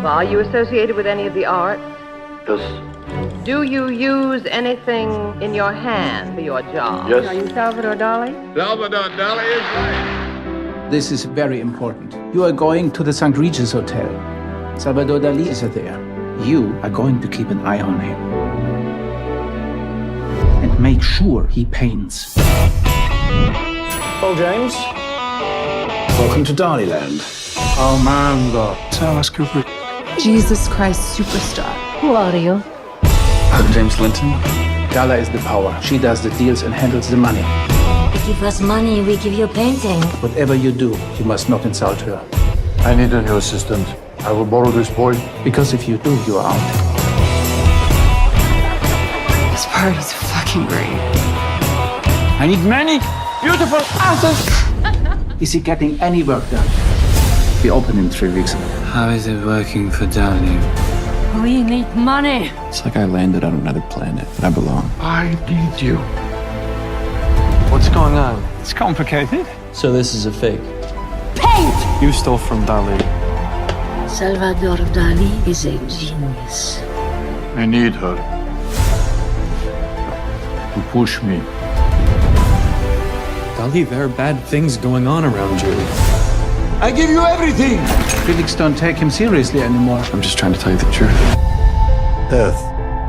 Are you associated with any of the arts? Yes. Do you use anything in your hand for your job? Yes. Are you Salvador Dalí? Salvador Dalí is right. This is very important. You are going to the St. Regis Hotel. Salvador Dalí is there. You are going to keep an eye on him. And make sure he paints. Well, James, welcome to Dalíland. Oh, Mango. Alice Cooper. Jesus Christ superstar. Who are you? I'm James Linton. Gala is the power. She does the deals and handles the money. You give us money, we give you a painting. Whatever you do, you must not insult her. I need a new assistant. I will borrow this boy. Because if you do, you are out. This party's fucking great. I need many beautiful asses. Is he getting any work done? We open in 3 weeks. How is it working for Dalí? We need money. It's like I landed on another planet and I belong. I need you. What's going on? It's complicated. So this is a fake. Paint! You stole from Dalí. Salvador Dalí is a genius. I need her to push me. Dalí, there are bad things going on around you. I give you everything. Critics don't take him seriously anymore. I'm just trying to tell you the truth. Death,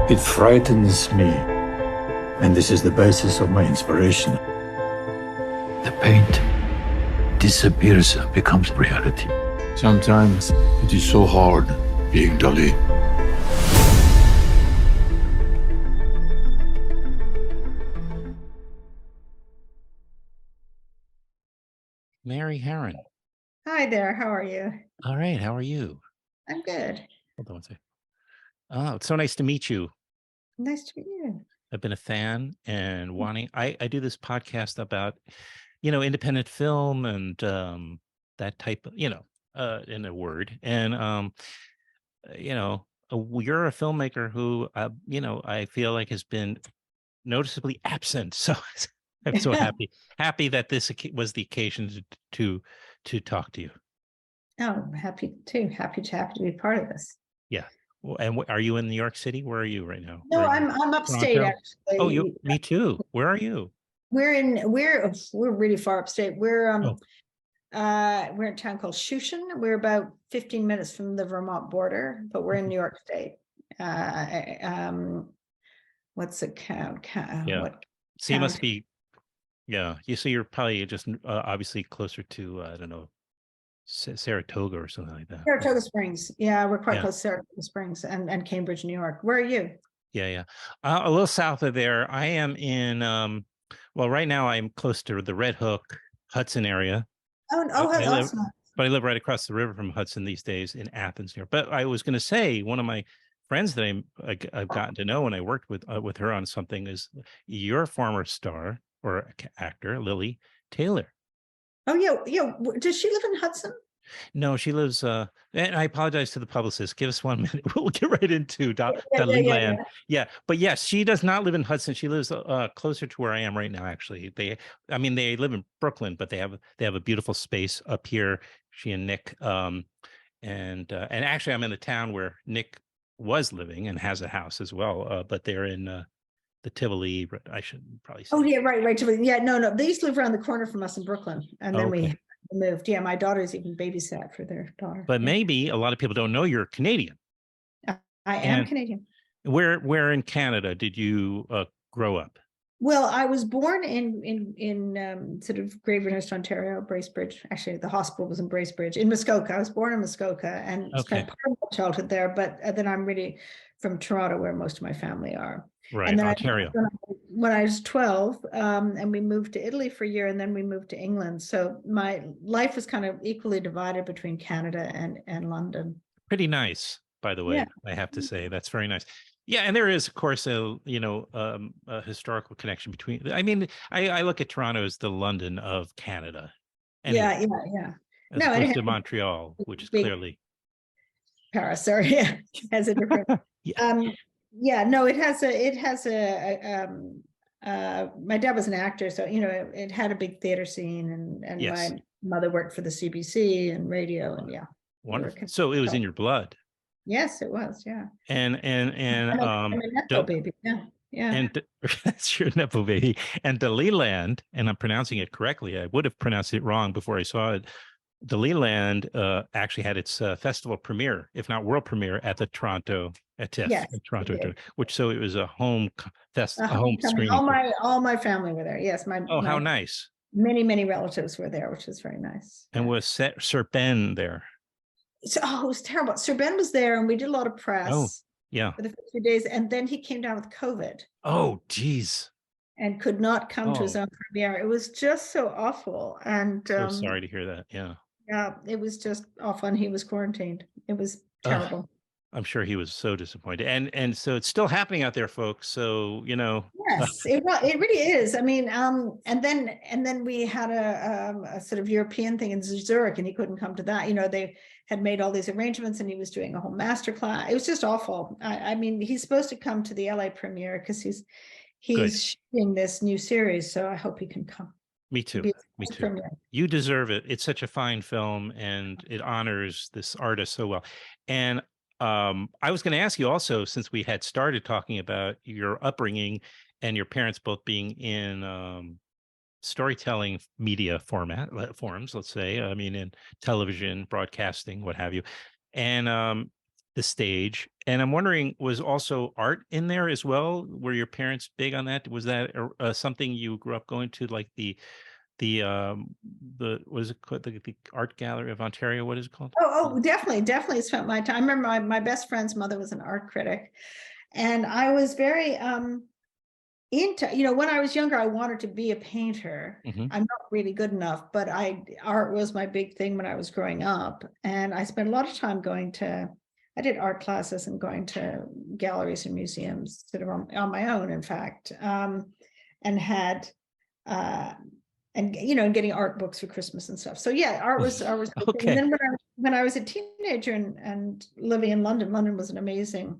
it frightens me. And this is the basis of my inspiration. The paint disappears and becomes reality. Sometimes it is so hard being Dalí. Mary Harron. Hi there, how are you? All right, how are you? I'm good. Hold on one second. Oh, it's so nice to meet you. Nice to meet you. I've been a fan and I do this podcast about, independent film and that type of, in a word. And, you're a filmmaker who, I feel like has been noticeably absent. So I'm so happy that this was the occasion to talk to you. Oh, happy to be part of this. Yeah. Well, and are you in New York City? Where are you right now? No, I'm upstate Toronto? actually. Oh, me too. Where are you? We're really far upstate. We're Oh. we're in a town called Shushan. We're about 15 minutes from the Vermont border, but we're in New York State. What's it count? Yeah. What So you must count? be, yeah. You're probably just obviously closer to I don't know, Saratoga or something like that. Saratoga Springs. Yeah, we're quite Yeah. close to Saratoga Springs and Cambridge, New York. Where are you? Yeah. A little south of there. I am in. Well, right now I'm close to the Red Hook, Hudson area. Oh, I live, that's nice. but I live right across the river from Hudson these days in Athens here. But I was going to say one of my friends that I've gotten to know when I worked with her on something is your former star or actor, Lily Taylor. Oh yeah. Does she live in Hudson? No, she lives. And I apologize to the publicist. Give us 1 minute. We'll get right into Dalíland. Yeah, but yes, she does not live in Hudson. She lives closer to where I am right now. Actually, they live in Brooklyn, but they have a beautiful space up here. She and Nick, and actually, I'm in the town where Nick was living and has a house as well. But they're in the Tivoli. I should probably say. Oh yeah, right. Tivoli. Yeah, no. They used to live around the corner from us in Brooklyn, and then we moved. Yeah, my daughter's even babysat for their daughter. But maybe a lot of people don't know you're Canadian. I am Canadian. Where in Canada did you grow up? Well, I was born in sort of Gravenhurst, Ontario, Bracebridge. Actually, the hospital was in Bracebridge, in Muskoka. I was born in Muskoka and spent part of my childhood there. But then I'm really from Toronto, where most of my family are. Right, and then Ontario. When I was 12, and we moved to Italy for a year, and then we moved to England. So my life was kind of equally divided between Canada and London. Pretty nice, by the way. Yeah. I have to say that's very nice. Yeah, and there is, of course, a historical connection between. I mean, I look at Toronto as the London of Canada. Yeah. as No, opposed to Montreal, which is clearly Paris. Sorry, yeah, has a different. yeah. Yeah, no, it has my dad was an actor, so it had a big theater scene, and Yes. my mother worked for the CBC and radio, and yeah. Wonderful. So it was in your blood. Yes, it was. Yeah. And I'm a Nepo baby. Yeah. Yeah. And that's your Nepo baby. And Dalíland, and I'm pronouncing it correctly. I would have pronounced it wrong before I saw it. Dalíland actually had its festival premiere, if not world premiere, at the Toronto at TIFF, Yes, in Toronto, it did. which so it was a home a home screening. All my family were there. Yes, how nice. Many relatives were there, which was very nice. And was Sir Ben there? So, it was terrible. Sir Ben was there, and we did a lot of press. Oh, yeah. For the first few days, and then he came down with COVID. Oh, geez. And could not come to his own premiere. It was just so awful. And so sorry to hear that. Yeah. Yeah, it was just awful, and he was quarantined. It was terrible. I'm sure he was so disappointed, and so it's still happening out there, folks. So yes, it really is. I mean, and then we had a sort of European thing in Zurich, and he couldn't come to that. They had made all these arrangements, and he was doing a whole master class. It was just awful. I mean, he's supposed to come to the LA premiere because he's shooting this new series, so I hope he can come. Me too. Me too. Premiere. You deserve it. It's such a fine film, and it honors this artist so well. And I was going to ask you also, since we had started talking about your upbringing and your parents both being in storytelling media forms, let's say, I mean, in television, broadcasting, what have you, and the stage. And I'm wondering, was also art in there as well? Were your parents big on that? Was that something you grew up going to, like the what is it called, the Art Gallery of Ontario? What is it called? Oh, definitely spent my time. I remember my best friend's mother was an art critic, and I was very into, when I was younger, I wanted to be a painter. Mm-hmm. I'm not really good enough, but art was my big thing when I was growing up, and I spent a lot of time I did art classes and going to galleries and museums sort of on my own, in fact, and had and getting art books for Christmas and stuff. So yeah, art was okay. And then when I was a teenager and living in London, London was an amazing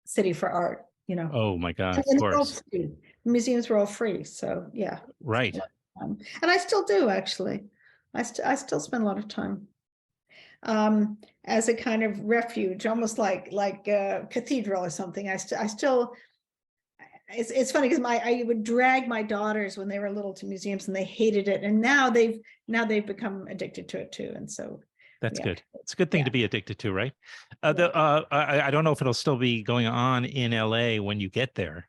city for art. Oh my God, of course. The museums were all free, so yeah. Right. And I still do, actually. I still spend a lot of time as a kind of refuge, almost like a cathedral or something. I still. It's funny because I would drag my daughters when they were little to museums, and they hated it, and now they've become addicted to it too, and so that's good. It's a good thing to be addicted to, right? I don't know if it'll still be going on in LA when you get there.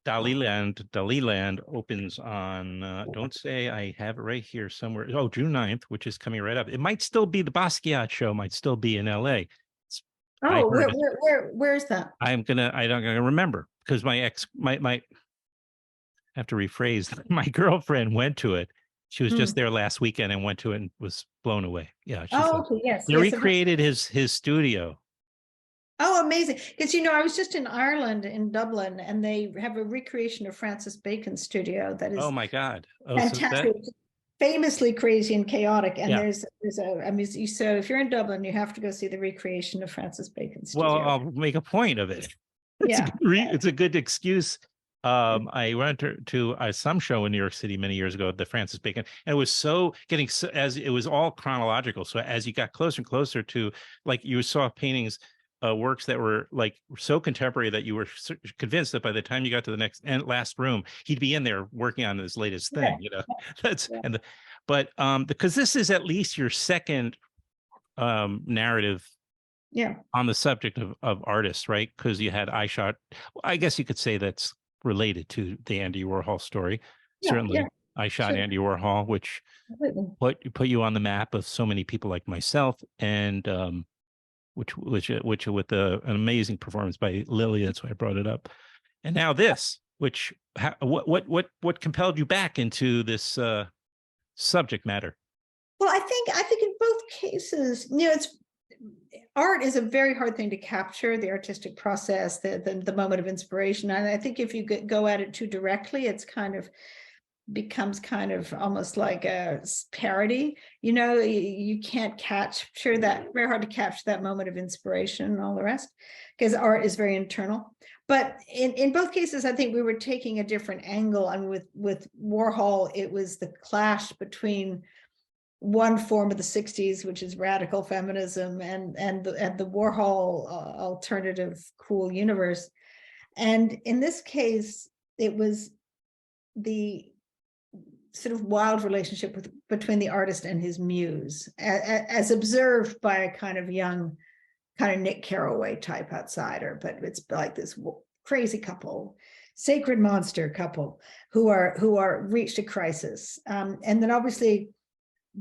Dalíland opens on don't say I have it right here somewhere. Oh, June 9th, which is coming right up. It might still be the Basquiat show, might still be in LA. Oh, where's that? I'm gonna remember, because I have to rephrase. My girlfriend went to it. She was just there last weekend and went to it and was blown away. Yeah. Okay, yes. They recreated his studio. Oh, amazing. Because, I was just in Ireland, in Dublin, and they have a recreation of Francis Bacon's studio that is, oh my God, fantastic. Famously crazy and chaotic, and there's a museum. So if you're in Dublin, you have to go see the recreation of Francis Bacon's studio. Well, I'll make a point of it. It's a good excuse. I went to some show in New York City many years ago, the Francis Bacon, and it was as it was all chronological. So as you got closer and closer to, like, you saw paintings, works that were like so contemporary that you were convinced that by the time you got to the next and last room, he'd be in there working on his latest thing. Because this is at least your second narrative on the subject of artists, right? Because you had iShot. I guess you could say that's related to the Andy Warhol story. Certainly I Shot Andy Warhol, which put you on the map of so many people like myself, and which with an amazing performance by Lily. That's why I brought it up. And now this, which what compelled you back into this subject matter? Well, I think in both cases, it's art is a very hard thing to capture, the artistic process, the moment of inspiration. And I think if you go at it too directly, it's kind of becomes kind of almost like a parody. You can't capture that, very hard to capture that moment of inspiration and all the rest, because art is very internal. But in both cases, I think we were taking a different angle. I mean, with Warhol, it was the clash between one form of the 60s, which is radical feminism, and the Warhol alternative cool universe. And in this case, it was the sort of wild relationship between the artist and his muse, as observed by a kind of young, kind of Nick Carraway type outsider. But it's like this crazy couple, sacred monster couple, who are reached a crisis. And then obviously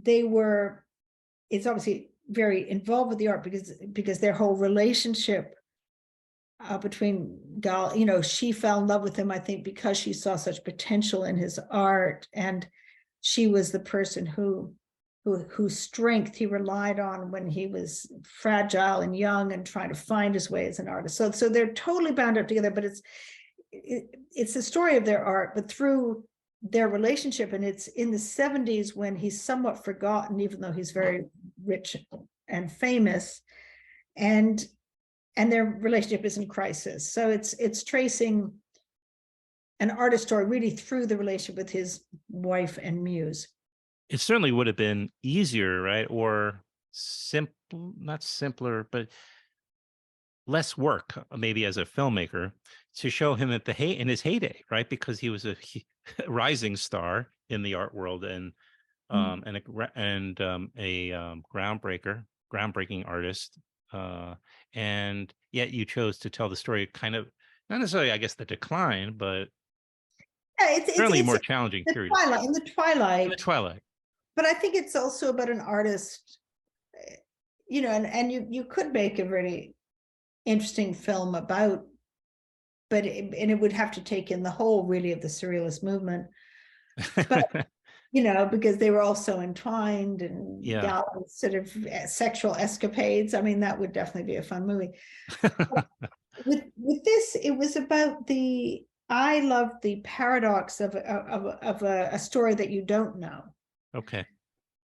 it's obviously very involved with the art, because their whole relationship between Gala, she fell in love with him, I think, because she saw such potential in his art, and she was the person whose strength he relied on when he was fragile and young and trying to find his way as an artist. So they're totally bound up together, but it's the story of their art, but through their relationship. And it's in the 70s when he's somewhat forgotten, even though he's very rich and famous, and their relationship is in crisis. So it's tracing an artist story really through the relationship with his wife and muse. It certainly would have been easier, right? Or not simpler, but less work, maybe, as a filmmaker, to show him at in his heyday, right? Because he was a rising star in the art world, and a groundbreaking artist. And yet you chose to tell the story kind of, not necessarily, I guess, the decline, but certainly more challenging period. In the twilight. But I think it's also about an artist, and you could make a really interesting film about, but it would have to take in the whole really of the surrealist movement. But because they were all so entwined, and Gala's sort of sexual escapades. I mean, that would definitely be a fun movie. with this, it was about I love the paradox of a story that you don't know. Okay.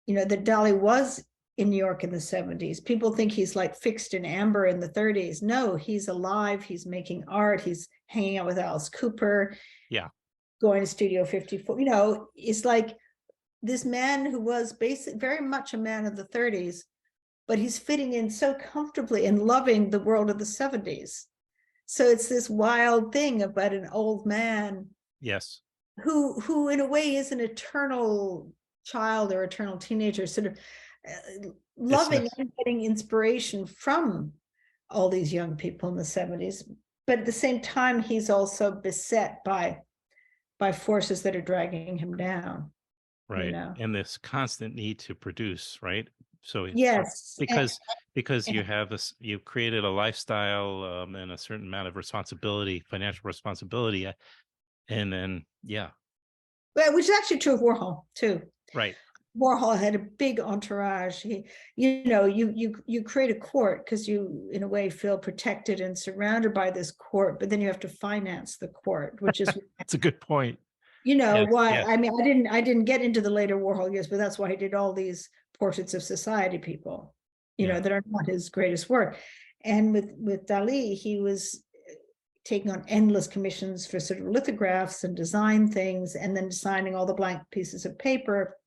That Dalí was in New York in the 70s. People think he's like fixed in amber in the 30s. No, he's alive. He's making art. He's hanging out with Alice Cooper. Yeah. Going to Studio 54. It's like this man who was very much a man of the 30s, but he's fitting in so comfortably and loving the world of the 70s. So it's this wild thing about an old man. Yes. Who in a way is an eternal child or eternal teenager, sort of loving and getting inspiration from all these young people in the 70s. But at the same time, he's also beset by forces that are dragging him down. Right. And this constant need to produce, right? So yes, because you've created a lifestyle and a certain amount of responsibility, financial responsibility, and then well, which is actually true of Warhol too. Right. Warhol had a big entourage. You create a court because you, in a way, feel protected and surrounded by this court, but then you have to finance the court, which is that's a good point. Why? Yes. I mean, I didn't get into the later Warhol years, but that's why he did all these portraits of society people, that are not his greatest work. And with Dalí, he was taking on endless commissions for sort of lithographs and design things, and then signing all the blank pieces of paper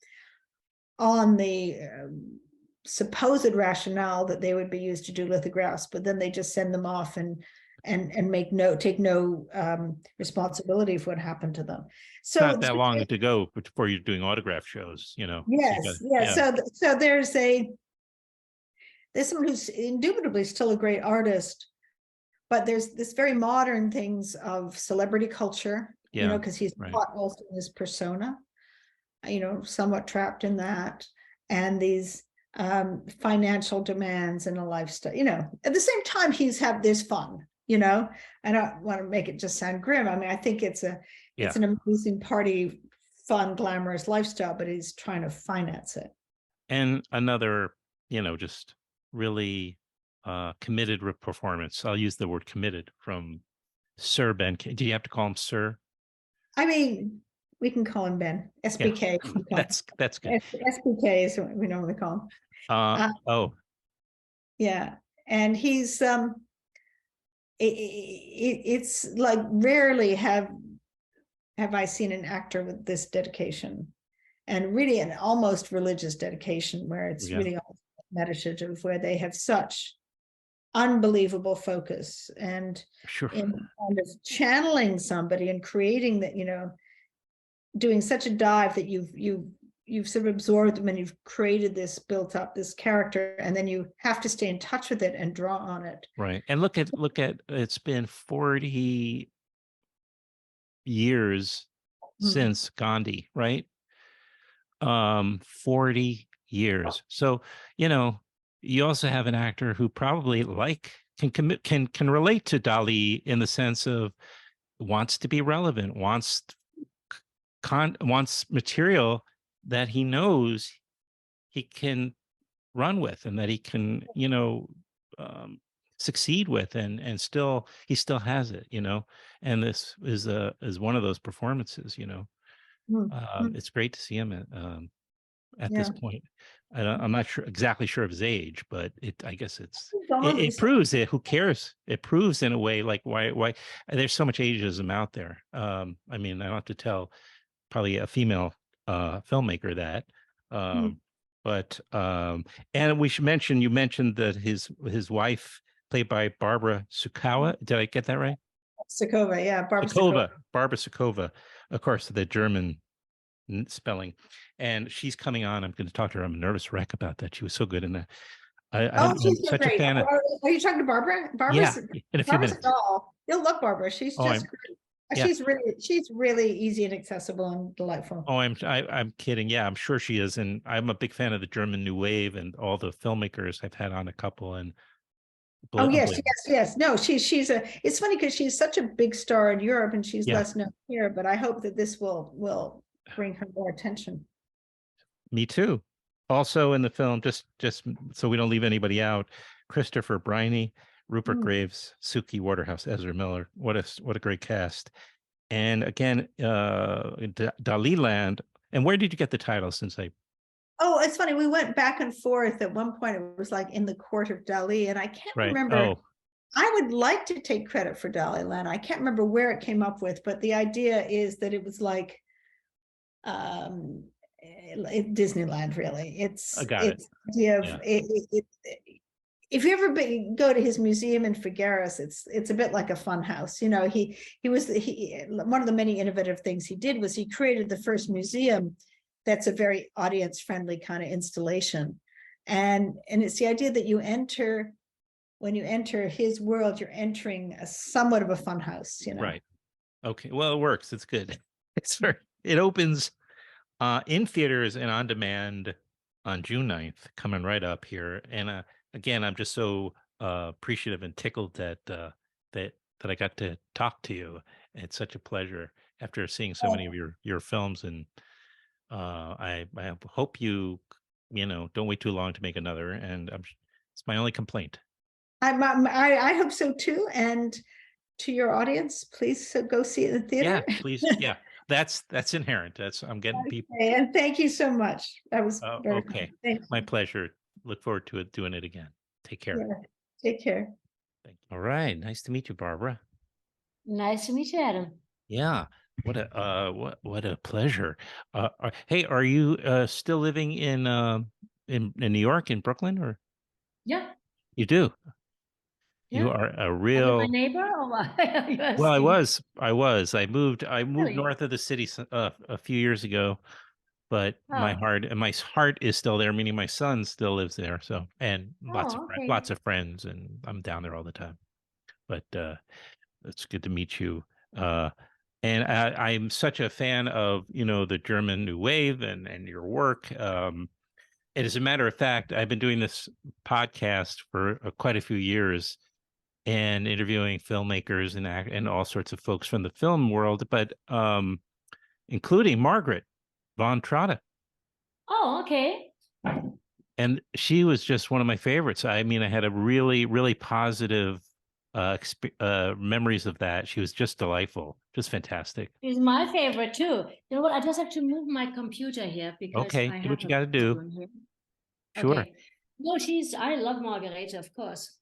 on the supposed rationale that they would be used to do lithographs, but then they just send them off and take no responsibility for what happened to them. So not that long to go before you're doing autograph shows, Yes, So there's someone who's indubitably still a great artist, but there's this very modern things of celebrity culture, because he's caught also in his persona, somewhat trapped in that, and these financial demands and a lifestyle. At the same time, there's fun. I don't want to make it just sound grim. I mean, I think it's an amazing party, fun, glamorous lifestyle, but he's trying to finance it. And another, just really committed performance. I'll use the word committed from Sir Ben. Do you have to call him Sir? I mean, We can call him Ben. SBK. Yeah. That's good. SBK is what we normally call him. Oh. Yeah. And he's it's like rarely have I seen an actor with this dedication, and really an almost religious dedication, where it's really almost meditative, where they have such unbelievable focus and in kind of channeling somebody and creating that, doing such a dive that you've sort of absorbed them and you've created this, built up this character, and then you have to stay in touch with it and draw on it. Right. And look at it's been 40 years since Gandhi, right? 40 years. So, you also have an actor who probably can relate to Dalí in the sense of wants to be relevant, wants material that he knows he can run with and that he can, succeed with, and he still has it, and this is one of those performances, it's great to see him at this point. I'm not exactly sure of his age, but I guess it proves it. Who cares? It proves in a way, like why there's so much ageism out there. I mean, I don't have to tell probably a female filmmaker that, but and we should mention, you mentioned that his wife, played by Barbara Sukowa. Did I get that right? Sukowa, yeah, Barbara Sukowa, of course, the German spelling, and she's coming on. I'm going to talk to her. I'm a nervous wreck about that. She was so good in that. I'm she's such great. a fan of. Are you talking to Barbara? Yeah, in a few minutes. You'll love Barbara. She's just great. She's really easy and accessible and delightful. Oh, I'm kidding. Yeah, I'm sure she is, and I'm a big fan of the German New Wave and all the filmmakers. I've had on a couple, and yes. No, it's funny because she's such a big star in Europe and she's less known here, but I hope that this will bring her more attention. Me too. Also in the film, just so we don't leave anybody out, Christopher Briney, Rupert Graves, Suki Waterhouse, Ezra Miller. What a great cast. And again, Dalíland. And where did you get the title? Oh, it's funny. We went back and forth. At one point, it was like in the court of Dalí, and I can't remember. Oh. I would like to take credit for Dalíland. I can't remember where it came up with, but the idea is that it was like Disneyland. Really, it's the idea of if you ever go to his museum in Figueres, it's a bit like a fun house. He was one of the many innovative things he did was he created the first museum that's a very audience-friendly kind of installation. And it's the idea that when you enter his world, you're entering somewhat of a fun house, Right. Okay. Well, it works. It's good. It opens in theaters and on demand on June 9th, coming right up here. And again, I'm just so appreciative and tickled that I got to talk to you. It's such a pleasure after seeing so many of your films, and I hope you don't wait too long to make another, and it's my only complaint. I hope so too. And to your audience, please go see it in the theater. Yeah, please. Yeah, that's inherent. I'm getting people. And thank you so much. That was okay. My pleasure. Look forward to doing it again. Take care. Yeah, take care. Thank you. All right. Nice to meet you, Barbara. Nice to meet you, Adam. Yeah. What a pleasure. Hey, are you still living in New York, in Brooklyn, or? Yeah. You do. Yeah. You are a real. My neighbor, or what? Well, I was. I moved north of the city a few years ago, but my heart is still there. Meaning my son still lives there. So, and lots of friends, and I'm down there all the time. But it's good to meet you. And I'm such a fan of, the German New Wave and your work. And as a matter of fact, I've been doing this podcast for quite a few years and interviewing filmmakers and all sorts of folks from the film world, but including Margaret von Trotta. Oh, okay. And she was just one of my favorites. I mean, I had a really, really positive memories of that. She was just delightful, just fantastic. She's my favorite too. You know what? I just have to move my computer here because Okay, I do have what you a got to do. problem here. Sure. Okay. No, I love Margareta, of course.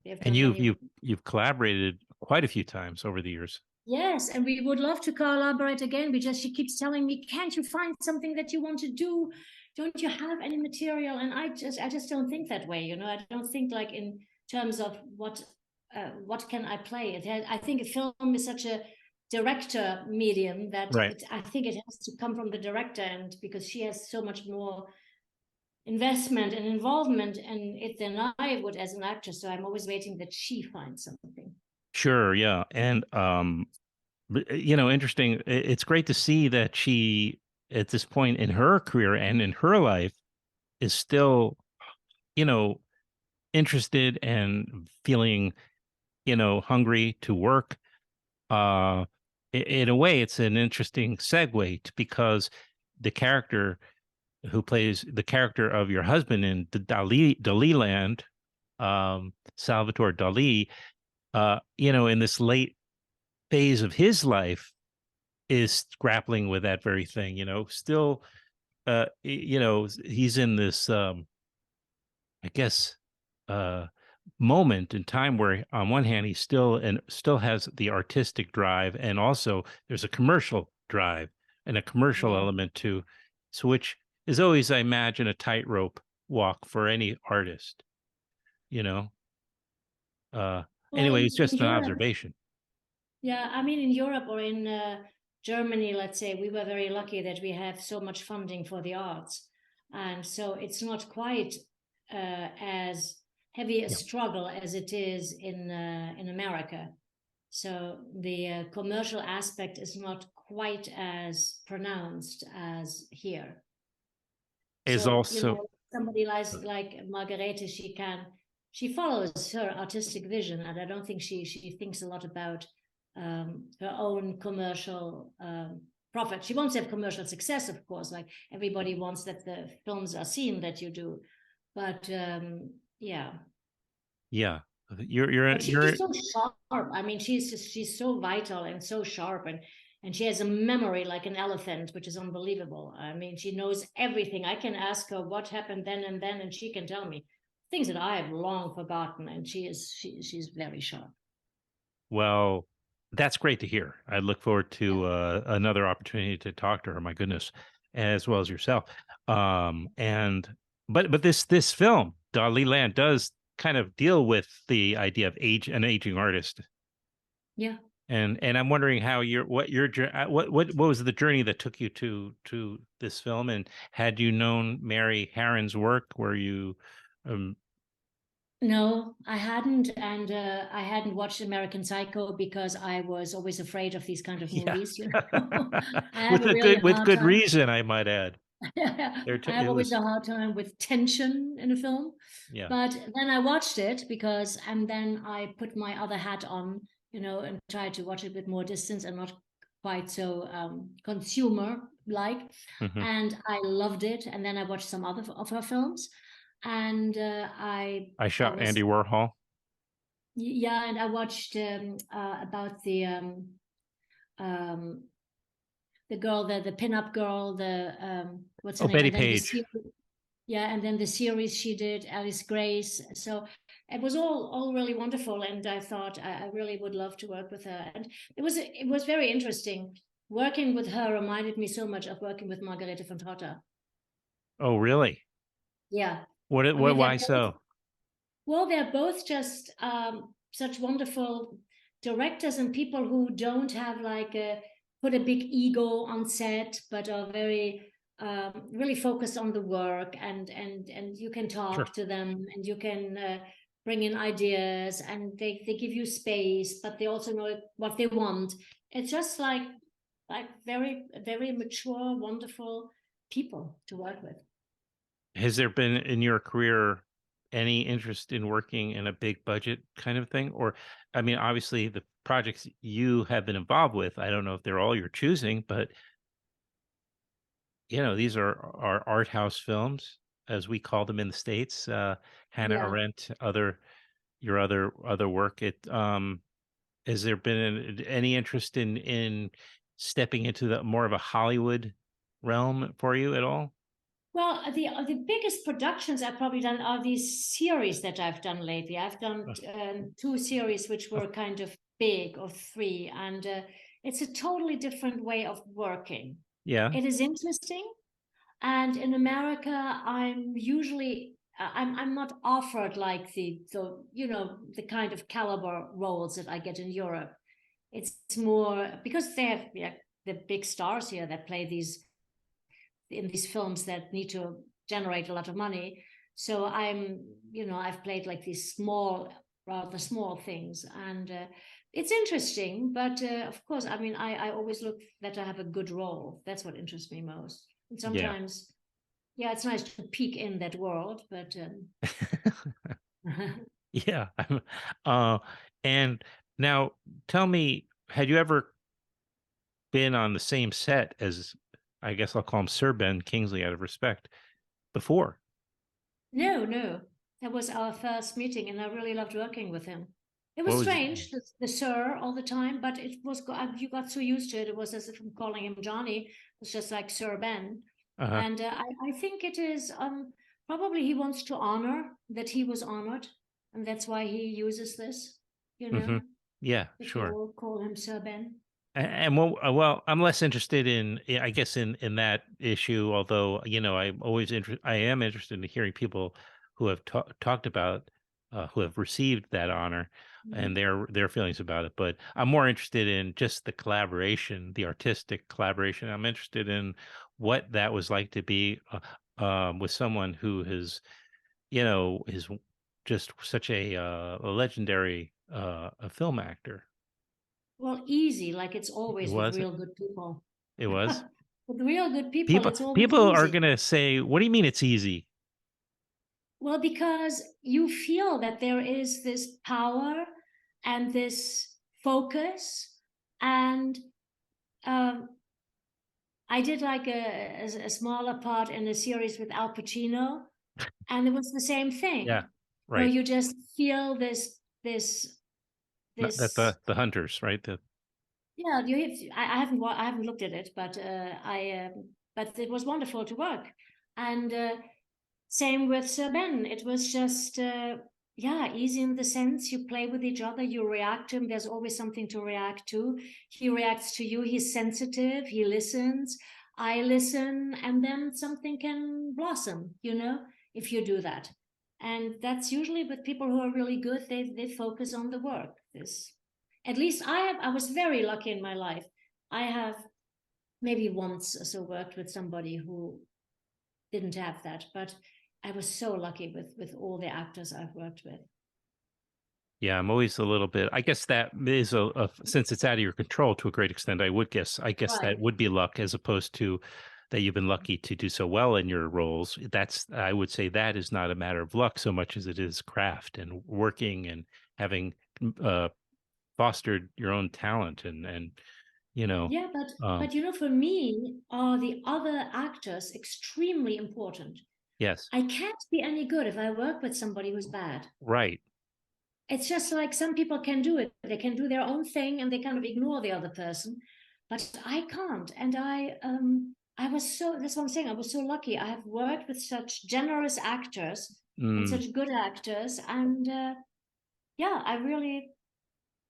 We have And done many- you've collaborated quite a few times over the years. Yes, and we would love to collaborate again because she keeps telling me, "Can't you find something that you want to do? Don't you have any material?" And I just don't think that way. You know, I don't think like in terms of what can I play. I think a film is such a director medium that Right. I think it has to come from the director, and because she has so much more investment and involvement in it than I would as an actor. So I'm always waiting that she finds something. Sure, yeah. And interesting. It's great to see that she, at this point in her career and in her life, is still, interested and feeling, hungry to work. In a way, it's an interesting segue because the character who plays the character of your husband in the Dalíland, Salvador Dalí, in this late phase of his life, is grappling with that very thing. Still, he's in this, I guess, moment in time where, on one hand, he still has the artistic drive, and also there's a commercial drive and a commercial element too, so which is always, I imagine, a tightrope walk for any artist. Anyway, it's just an observation. Yeah, I mean, in Europe or in Germany, let's say, we were very lucky that we have so much funding for the arts, and so it's not quite as heavy a struggle as it is in America. So the commercial aspect is not quite as pronounced as here. Is also somebody like Margarete, she follows her artistic vision, and I don't think she thinks a lot about her own commercial profit. She wants to have commercial success, of course, like everybody wants that the films are seen that you do, but yeah, she's so sharp. I mean, she's so vital and so sharp, and she has a memory like an elephant, which is unbelievable. I mean, she knows everything. I can ask her what happened then and then, and she can tell me things that I have long forgotten, and she's very sharp. Well, that's great to hear. I look forward to another opportunity to talk to her. My goodness, as well as yourself. But this film, Dalíland, does kind of deal with the idea of an aging artist. Yeah. And I'm wondering how what was the journey that took you to this film? And had you known Mary Harron's work? Were you No, I hadn't, and I hadn't watched American Psycho because I was always afraid of these kind of movies. With good reason, I might add. I have always a hard time with tension in a film. Yeah. But then I watched it and then I put my other hat on, and tried to watch it with more distance and not quite so consumer-like. Mm-hmm. And I loved it. And then I watched some other of her films. And I Shot Andy Warhol. Yeah, and I watched about the girl, the pinup girl, what's her name? Betty Page. And then the series she did, Alice Grace. So it was all really wonderful, and I thought I really would love to work with her. And it was very interesting. Working with her reminded me so much of working with Margarete von Trotta. Oh, really? Yeah. Why so? Well, they're both just such wonderful directors and people who don't have put a big ego on set, but are very really focused on the work, and you can talk to them, and you can bring in ideas, and they give you space, but they also know what they want. It's just like very, very mature, wonderful people to work with. Has there been in your career any interest in working in a big budget kind of thing? Or, I mean, obviously the projects you have been involved with, I don't know if they're all you're choosing, but these are art house films, as we call them in the States. Hannah Arendt, other, your other work. Has there been any interest in stepping into the more of a Hollywood realm for you at all? Well, the biggest productions I've probably done are these series that I've done lately. I've done 2 series which were kind of big, or 3, and it's a totally different way of working. Yeah, it is interesting, and in America, I'm usually I'm not offered like the kind of caliber roles that I get in Europe. It's more because they have the big stars here that play in these films that need to generate a lot of money. So I've played like these rather small things, and it's interesting. But of course, I mean, I always look that I have a good role. That's what interests me most. And sometimes, it's nice to peek in that world, but yeah. And now tell me, had you ever been on the same set as, I guess I'll call him Sir Ben Kingsley out of respect, before? No. That was our first meeting, and I really loved working with him. It was strange, the Sir all the time, but it was you got so used to it. It was as if I'm calling him Johnny. It's just like Sir Ben. And I think it is probably he wants to honor that he was honored, and that's why he uses this. Yeah, sure. We'll call him Sir Ben. And well, I'm less interested in, I guess, in that issue. Although I am interested in hearing people who have talked about, who have received that honor, and their feelings about it. But I'm more interested in just the collaboration, the artistic collaboration. I'm interested in what that was like to be with someone who is just such a legendary a film actor. Well, easy, like it's always with real good people. It was with real good people. People are gonna say, "What do you mean it's easy?" Well, because you feel that there is this power and this focus, and I did like a smaller part in a series with Al Pacino, and it was the same thing. Yeah, right. Where you just feel this. That the Hunters, right? I haven't looked at it, but but it was wonderful to work, and same with Sir Ben. It was just easy in the sense you play with each other, you react to him. There's always something to react to. He reacts to you. He's sensitive. He listens. I listen, and then something can blossom. If you do that. And that's usually with people who are really good. They focus on the work. At least I was very lucky in my life. I have maybe once or so worked with somebody who didn't have that, but I was so lucky with all the actors I've worked with. Yeah, I'm always a little bit. I guess that is since it's out of your control to a great extent. I guess right. That would be luck, as opposed to that you've been lucky to do so well in your roles. I would say that is not a matter of luck so much as it is craft and working and having fostered your own talent and Yeah, but for me, are the other actors extremely important? Yes. I can't be any good if I work with somebody who's bad. Right. It's just like some people can do it. They can do their own thing and they kind of ignore the other person, but I can't. And that's what I'm saying. I was so lucky. I have worked with such generous actors and such good actors. And I really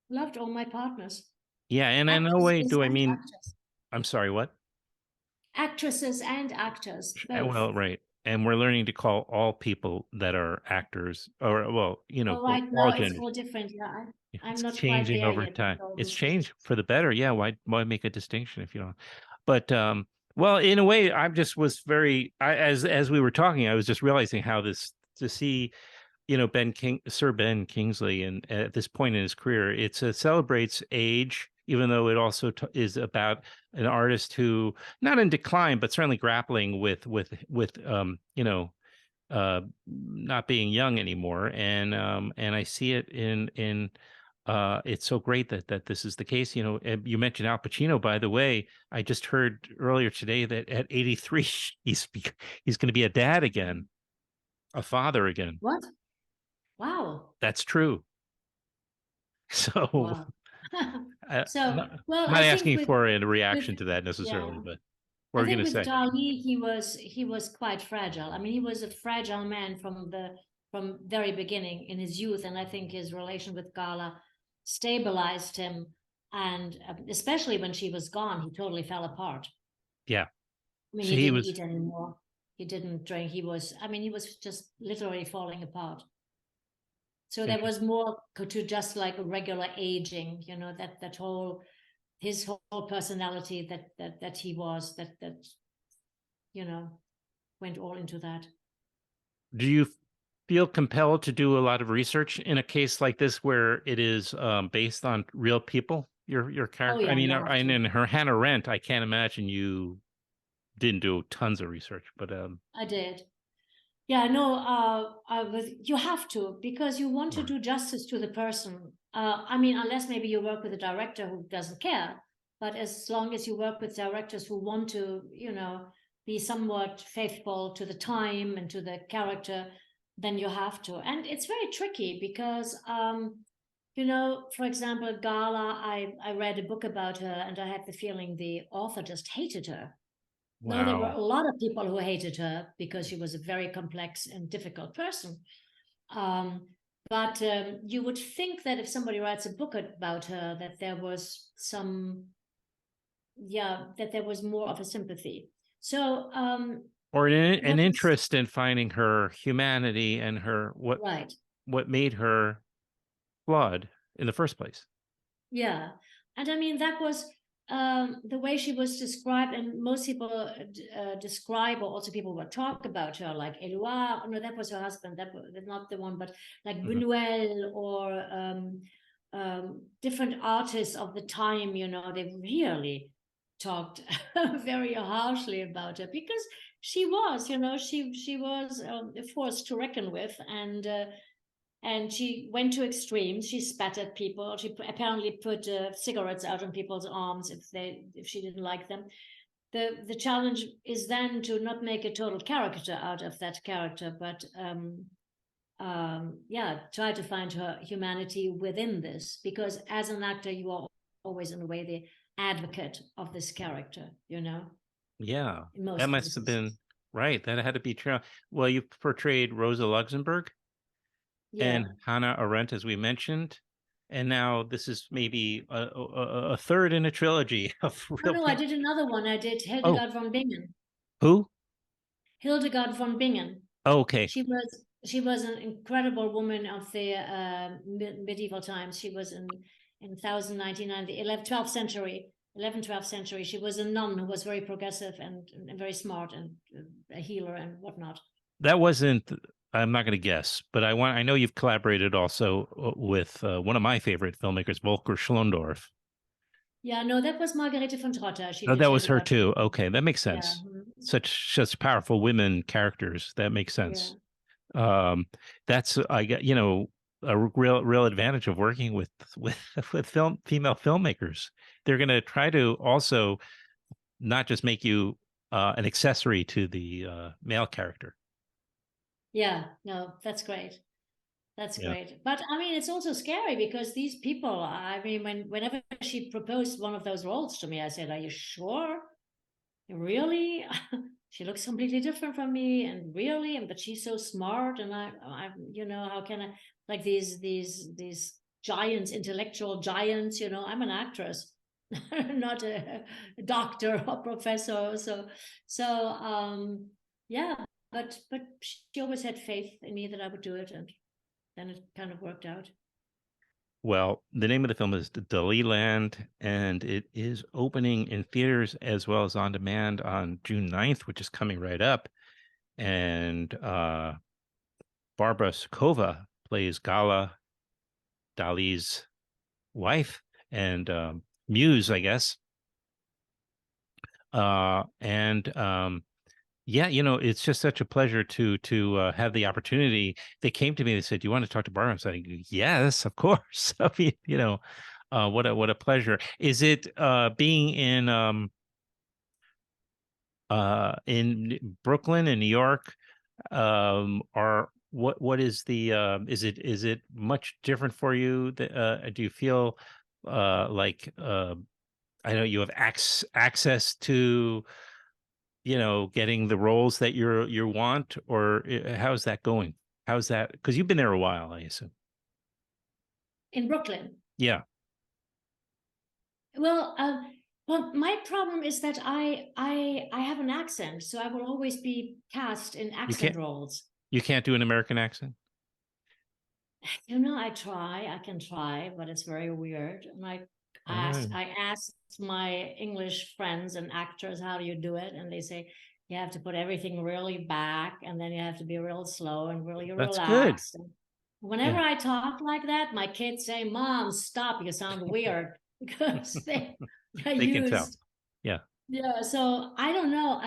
loved all my partners. Yeah. And in no way do I mean, actors. I'm sorry, what? Actresses and actors. Both. Well, right. And we're learning to call all people that are actors, or right now it's all different. Yeah, I'm not changing quite there over yet, time. It's changed for the better. Yeah, why make a distinction if you don't? But well, in a way, I just was as we were talking, I was just realizing how to see, Sir Ben Kingsley, and at this point in his career, it celebrates age, even though it also is about an artist who, not in decline, but certainly grappling with not being young anymore. And I see it in it's so great that this is the case. You mentioned Al Pacino, by the way. I just heard earlier today that at 83, he's going to be a dad again, a father again. What? Wow. That's true. So, Wow. I'm not, well, I'm not I asking think you with, for a reaction with to that necessarily, yeah. but what I are you think going to with say? Dalí, he was quite fragile. I mean, he was a fragile man from very beginning in his youth, and I think his relation with Gala stabilized him. And especially when she was gone, he totally fell apart. Yeah. I mean, So he he didn't was, eat anymore. He didn't drink. I mean, he was just literally falling apart. So there was more to just like a regular aging, you know, that whole his whole personality that he was that you know went all into that. do you feel compelled to do a lot of research in a case like this where it is based on real people? Your character. Yeah, I mean, and in her Hannah Arendt, I can't imagine you didn't do tons of research, but I did. Yeah, no, you have to, because you want to do justice to the person. I mean, unless maybe you work with a director who doesn't care, but as long as you work with directors who want to, you know, be somewhat faithful to the time and to the character, then you have to. And it's very tricky because, you know, for example, Gala, I read a book about her and I had the feeling the author just hated her. wow. No, there were a lot of people who hated her because she was a very complex and difficult person. But you would think that if somebody writes a book about her, that there was that there was more of a sympathy. So, or an interest in finding her humanity and her what made her flawed in the first place. Yeah, and I mean that was the way she was described, and most people describe, or also people would talk about her, like Éluard. No, that was her husband. That was not the one, but like Buñuel or different artists of the time. You know, they really talked very harshly about her because she was, you know, she was a force to reckon with, and she went to extremes. She spat at people. She apparently put cigarettes out on people's arms if she didn't like them. The challenge is then to not make a total caricature out of that character, but try to find her humanity within this, because as an actor, you are always in a way the advocate of this character, you know? Yeah, that must have been right. That had to be true. Well, you portrayed Rosa Luxemburg. Yeah. And Hannah Arendt, as we mentioned, and now this is maybe a third in a trilogy of real. No, I did another one. I did Hildegard von Bingen. Who? Hildegard von Bingen. Oh, okay. She was an incredible woman of the medieval times. She was in 1099, the 12th century. She was a nun who was very progressive and very smart and a healer and whatnot. That wasn't. I'm not going to guess, but I know you've collaborated also with one of my favorite filmmakers, Volker Schlondorf. Yeah, no, that was Margarete von Trotta. That was her too. Okay, that makes sense. Yeah. Such powerful women characters. That makes sense. Yeah. That's I got, you know, a real advantage of working with female filmmakers. They're going to try to also not just make you an accessory to the male character. Yeah, no, that's great. That's great. But I mean, it's also scary because these people, I mean, whenever she proposed one of those roles to me, I said, "Are you sure? Really?" She looks completely different from me, and really, but she's so smart, and I, you know, how can I, like these giants, intellectual giants, you know, I'm an actress, not a doctor or professor. So yeah. But she always had faith in me that I would do it, and then it kind of worked out. Well, the name of the film is Dalíland, and it is opening in theaters as well as on demand on June 9th, which is coming right up. And Barbara Sukowa plays Gala Dalí's wife and muse, I guess. Yeah, you know, it's just such a pleasure to have the opportunity. They came to me, they said, "Do you want to talk to Barbara?" I said, "Yes, of course." I mean, you know, what a pleasure. Is it being in Brooklyn and New York? Are what is the is it much different for you? Do you feel like I know you have access to, you know, getting the roles that you want, or how's that going? How's that? Because you've been there a while, I assume. In Brooklyn. Yeah. Well, my problem is that I have an accent, so I will always be cast in accent roles. You can't do an American accent? You know, I can try, but it's very weird. And I asked my English friends and actors, how do you do it? And they say, you have to put everything really back, and then you have to be real slow and really relaxed. Good. Whenever I talk like that, my kids say, Mom, stop, you sound weird. Because they can tell. Yeah. Yeah. So I don't know.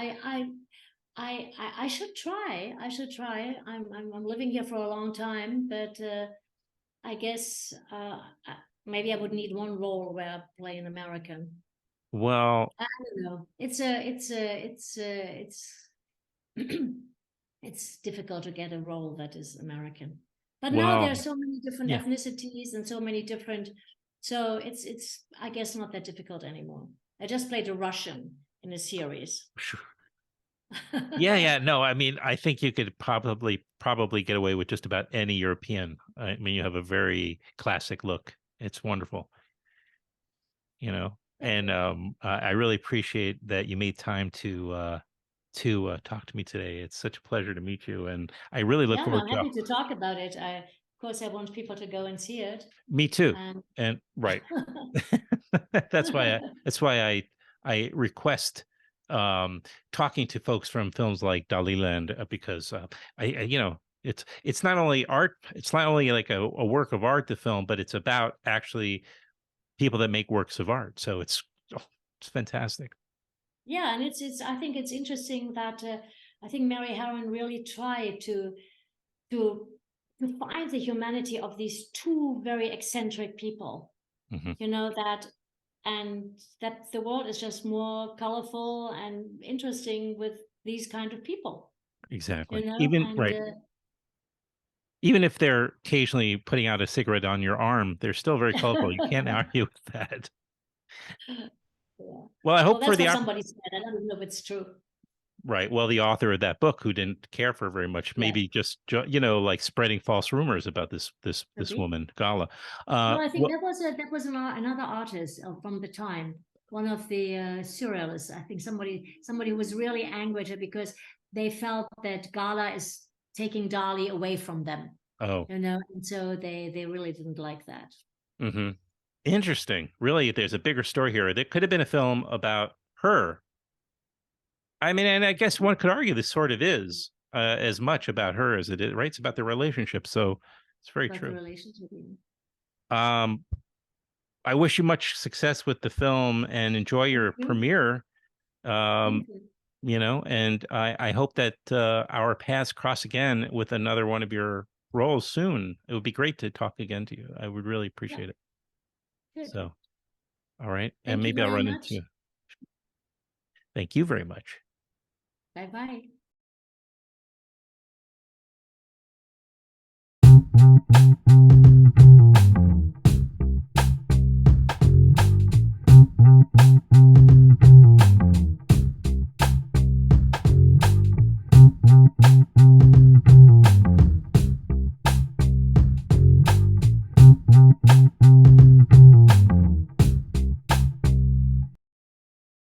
I should try. I'm living here for a long time, but I guess maybe I would need one role where I play an American. Well, I don't know. It's difficult to get a role that is American. But now there's so many different ethnicities and so many different. So it's I guess not that difficult anymore. I just played a Russian in a series. Sure. Yeah. No, I mean, I think you could probably get away with just about any European. I mean, you have a very classic look. It's wonderful. You know, and I really appreciate that you made time to talk to me today. It's such a pleasure to meet you, and I really look forward. I'm happy to talk about it. Of course, I want people to go and see it. Me too. And right. That's why I request talking to folks from films like Dalíland, because you know, it's not only art, it's not only like a work of art, the film, but it's about actually people that make works of art. So it's fantastic. Yeah, and it's I think it's interesting that I think Mary Harron really tried to find the humanity of these two very eccentric people. Mm-hmm. You know, that the world is just more colorful and interesting with these kind of people. Exactly. You know? Even if they're occasionally putting out a cigarette on your arm, they're still very colorful. You can't argue with that. Yeah. Well, I hope that's for the what somebody said. I don't know if it's true. Right. Well, the author of that book, who didn't care for very much, maybe just, you know, like spreading false rumors about this woman, Gala. Well, I think that was another artist from the time, one of the surrealists. I think somebody was really angry at her because they felt that Gala is taking Dalí away from them. Oh, you know, and so they really didn't like that. Mm-hmm. Interesting. Really, there's a bigger story here. There could have been a film about her. I mean, and I guess one could argue this sort of is as much about her as it is, right? It's about the relationship. So it's very true. The relationship. I wish you much success with the film and enjoy your premiere. You know, and I hope that our paths cross again with another one of your roles soon. It would be great to talk again to you. I would really appreciate it. Good. So, all right. Thank and maybe you I'll run much. into you. Thank you very much. Bye-bye.